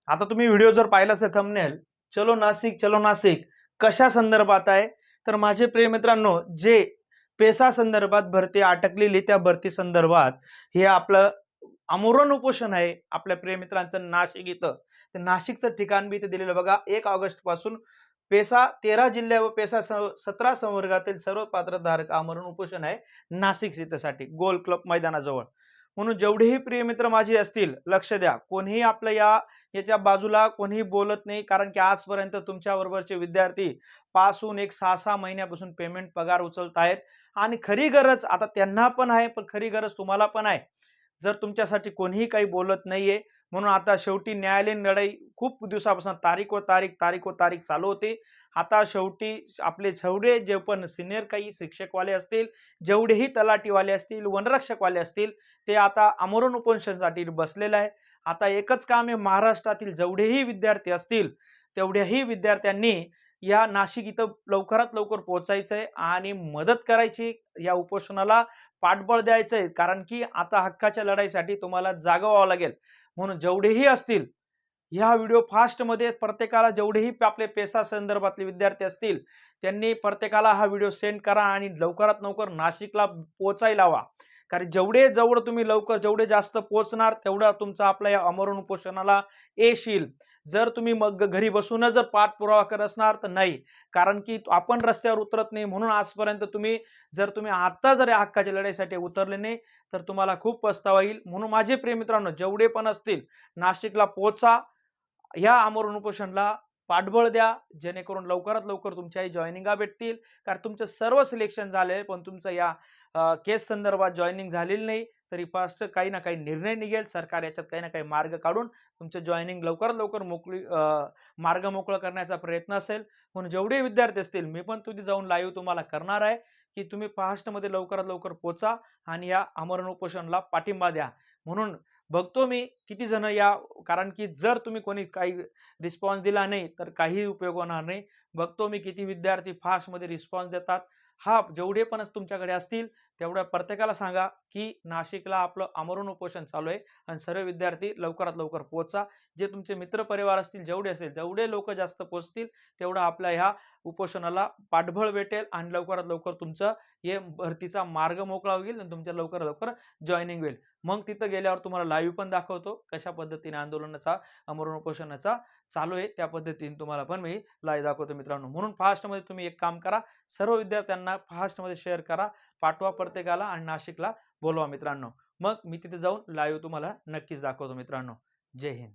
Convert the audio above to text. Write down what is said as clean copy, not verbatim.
आता तुम्ही व्हिडिओ जर पाहिला असेल थंबनेल, चलो नाशिक कशा संदर्भात आहे, तर माझे प्रिय मित्रांनो, जे पेसा संदर्भात भरती अटकलेली त्या भरती संदर्भात हे आपलं आमरण उपोषण आहे आपल्या प्रिय मित्रांचं नाशिक इथं. तर नाशिकचं ठिकाण बी इथे दिलेलं बघा. 1 ऑगस्ट पासून पेसा 13 जिल्हे व पेसा 17 संवर्गातील सर्व पात्रधारक आमरण उपोषण आहे नाशिक सीटेसाठी गोल क्लब मैदानाजवळ. म्हणून जेवढेही प्रिय मित्र माझे असतील लक्ष द्या, कोणीही आपल्या याच्या बाजूला कोणीही बोलत नाही, कारण की आजपर्यंत तुमच्या बरोबरचे विद्यार्थी पास होऊन एक 6-6 महिन्यापासून पेमेंट पगार उचलत आहेत आणि खरी गरज आता त्यांना पण आहे, पण खरी गरज तुम्हाला पण आहे. जर तुमच्यासाठी कोणीही काही बोलत नाहीये, म्हणून आता शेवटी न्यायालयीन लढाई खूप दिवसापासून तारीख व तारीख चालू होती. आता शेवटी आपले जेवढे जे पण सिनियर काही शिक्षकवाले असतील, जेवढेही तलाठीवाले असतील, वनरक्षकवाले असतील, ते आता आमरण उपोषणासाठी बसलेले आहे. आता एकच काम आहे, महाराष्ट्रातील जेवढेही विद्यार्थी असतील तेवढ्याही विद्यार्थ्यांनी या नाशिक इथं लवकरात लवकर पोहोचायचंय आणि मदत करायची, या उपोषणाला पाठबळ द्यायचंय, कारण की आता हक्काच्या लढाईसाठी तुम्हाला जागा व्हावं लागेल. म्हणून जेवढेही असतील ह्या व्हिडिओ फास्टमध्ये प्रत्येकाला, जेवढेही आपले पेसा संदर्भातले विद्यार्थी असतील त्यांनी प्रत्येकाला हा व्हिडिओ सेंड करा आणि लवकरात लवकर नाशिकला पोहोचायला हवा. कारण जेवढे तुम्ही लवकर जेवढे जास्त पोहोचणार तेवढा तुमचा आपल्या या आमरण उपोषणाला यश येईल. जर तुम्ही मग घरी बसूनच जर पाठपुरावा करत असणार तर नाही, कारण की आपण रस्त्यावर उतरत नाही. म्हणून आजपर्यंत जर तुम्ही आता जर हक्काच्या लढाईसाठी उतरले नाही तर तुम्हाला खूप पस्तावा येईल. म्हणून माझे प्रिय मित्रांनो, जेवढे पण असतील नाशिकला पोहोचा, या आमरण उपोषणाला पाठबळ द्या, जेणेकरून लवकरात लवकर तुमच्याही जॉईनिंगा भेटतील. कारण तुमचं सर्व सिलेक्शन झाले पण तुमचं या केस संदर्भात जॉईनिंग झालेली नाही, तरी फास्ट काही ना काही निर्णय निघेल. सरकार याच्यात काही ना काही मार्ग काढून तुमचं जॉईनिंग लवकरात लवकर मार्ग मोकळा करण्याचा प्रयत्न असेल. म्हणून जेवढे विद्यार्थी असतील, मी पण तिथे जाऊन लाईव्ह तुम्हाला करणार आहे की तुम्ही फास्टमध्ये लवकरात लवकर पोचा आणि या आमरण उपोषणाला पाठिंबा द्या. म्हणून बघतो मी किती जण या, कारण की जर तुम्ही कोणी काही रिस्पॉन्स दिला नाही तर काही उपयोग होणार नाही. बघतो मी किती विद्यार्थी फास्टमध्ये रिस्पॉन्स देतात. हा, जेवढे पण तुमच्याकडे असतील तेवढ्या प्रत्येकाला सांगा की नाशिकला आपलं आमरण उपोषण चालू आहे आणि सर्व विद्यार्थी लवकरात लवकर पोहोचा. जे तुमचे मित्र परिवार असतील, जेवढे असतील तेवढे लोक जास्त पोहोचतील, तेवढं आपल्या ह्या उपोषणाला पाठबळ भेटेल आणि लवकरात लवकर तुमचं हे भरतीचा मार्ग मोकळा होईल आणि तुमच्या लवकरात लवकर जॉईनिंग होईल. मग तिथं गेल्यावर तुम्हाला लाईव्ह पण दाखवतो कशा पद्धतीने आंदोलनाचा आमरण उपोषणाचा चालू आहे, त्या पद्धतीने तुम्हाला पण मी लाईव्ह दाखवतो मित्रांनो. म्हणून फास्टमध्ये तुम्ही एक काम करा, सर्व विद्यार्थ्यांना फास्टमध्ये शेअर करा, पाठवा प्रत्येकाला आणि नाशिकला बोलवा मित्रांनो. मग मी तिथे जाऊन लाईव्ह तुम्हाला नक्कीच दाखवतो मित्रांनो. जय हिंद.